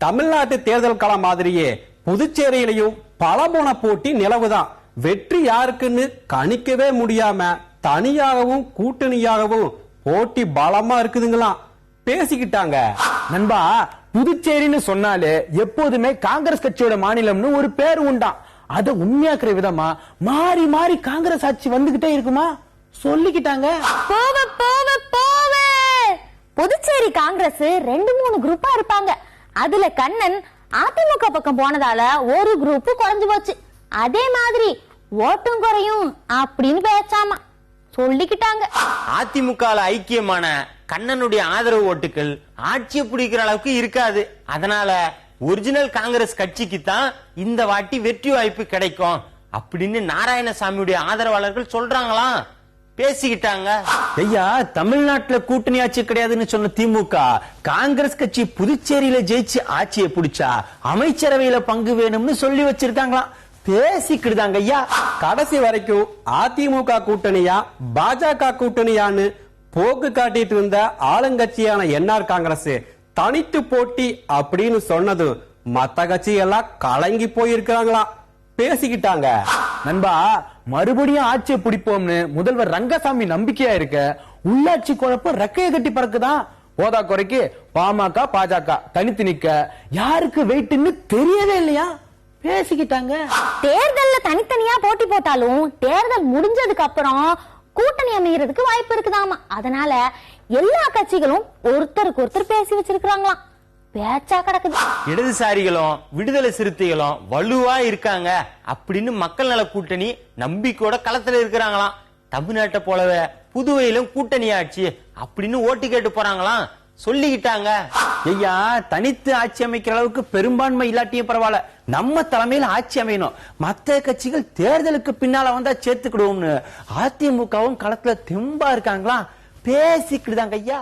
தமிழ்நாட்டு தேர்தல் களம் மாதிரியே புதுச்சேரியிலையும் பலமுன போட்டி நிலவுதான். வெற்றி யாருக்குன்னு கணிக்கவே முடியாம தனியாகவும் கூட்டணியாகவும் போட்டி பலமா இருக்குதுங்களாம். பேசிக்கிட்டாங்க. நண்பா, புதுச்சேரின்னு சொன்னாலே எப்போதுமே காங்கிரஸ் கட்சியோட மாநிலம்னு ஒரு பேர் உண்டாம். அத உண்மையாக்குற விதமா மாறி மாறி காங்கிரஸ் ஆட்சி வந்துகிட்டே இருக்குமா சொல்லிக்கிட்டாங்க. புதுச்சேரி காங்கிரஸ் 2-3 குரூப்பா இருப்பாங்க. அதுல கண்ணன் அதிமுக பக்கம் போனதால ஒரு குரூப் குறைஞ்சு போச்சு. அதே மாதிரி ஓட்டும் குறையும் அப்படின்னு பேசாமா சொல்லிக்கிட்டாங்க. அதிமுக ஐக்கியமான கண்ணனுடைய ஆதரவு ஓட்டுகள் ஆட்சியை பிடிக்கிற அளவுக்கு இருக்காது. அதனால ஒரிஜினல் காங்கிரஸ் கட்சிக்கு தான் இந்த வாட்டி வெற்றி வாய்ப்பு கிடைக்கும் அப்படின்னு நாராயணசாமியுடைய ஆதரவாளர்கள் சொல்றாங்களாம். பேசிக்கிட்டாங்க. ஐயா, தமிழ்நாட்டுல கூட்டணி ஆட்சி கிடையாதுன்னு சொன்ன திமுக காங்கிரஸ் கட்சி புதுச்சேரியில ஜெயிச்சு ஆட்சியை பிடிச்சா அமைச்சரவையில பங்கு வேணும்னு சொல்லி வச்சிருக்காங்களாம். பேசிக்கிடுதாங்க ஐயா. கடைசி வரைக்கும் அதிமுக கூட்டணியா பாஜக கூட்டணியான்னு போக்கு காட்டிட்டு இருந்த ஆளுங்கட்சியான என்ஆர் காங்கிரஸ் தனித்து போட்டி அப்படின்னு சொன்னது மத்த கட்சி எல்லாம் கலங்கி போயிருக்கிறாங்களாம். பேசிக்கிட்டாங்க. நண்பா, மறுபடியும் ஆட்சியை பிடிப்போம்னு முதல்வர் ரங்கசாமி நம்பிக்கையா இருக்க உள்ளாட்சி குழப்பம் ரெக்கையை கட்டி பறக்குதான். போதா குறைக்கு பாமக பாஜக தனித்து நிக்க யாருக்கு வெயிட்னு தெரியவே இல்லையா. பேசிக்கிட்டாங்க. தேர்தல்ல தனித்தனியா போட்டி போட்டாலும் தேர்தல் முடிஞ்சதுக்கு அப்புறம் கூட்டணி அமைகிறதுக்கு வாய்ப்பு இருக்குதாமா. அதனால எல்லா கட்சிகளும் ஒருத்தருக்கு ஒருத்தர் பேசி வச்சிருக்காங்களாம். பேச்சா கிடக்குது. இடதுசாரிகளும் விடுதலை சிறுத்தைகளும் வலுவா இருக்காங்க அப்படின்னு மக்கள் நல கூட்டணி நம்பிக்கையோட களத்துல இருக்கிறாங்களாம். தமிழ்நாட்டை போலவே புதுவையிலும் கூட்டணி ஆட்சி அப்படின்னு ஓட்டு கேட்டு போறாங்களாம். சொல்லிக்கிட்டாங்க. ஐயா, தனித்து ஆட்சி அமைக்கிற அளவுக்கு பெரும்பான்மை இல்லாட்டியும் பரவாயில்ல, நம்ம தலைமையில் ஆட்சி அமையணும். மத்த கட்சிகள் தேர்தலுக்கு பின்னால வந்தா சேர்த்துக்கிடுவோம்னு அதிமுகவும் களத்துல தெம்பா இருக்காங்களா. பேசிக்கிடுதாங்க ஐயா.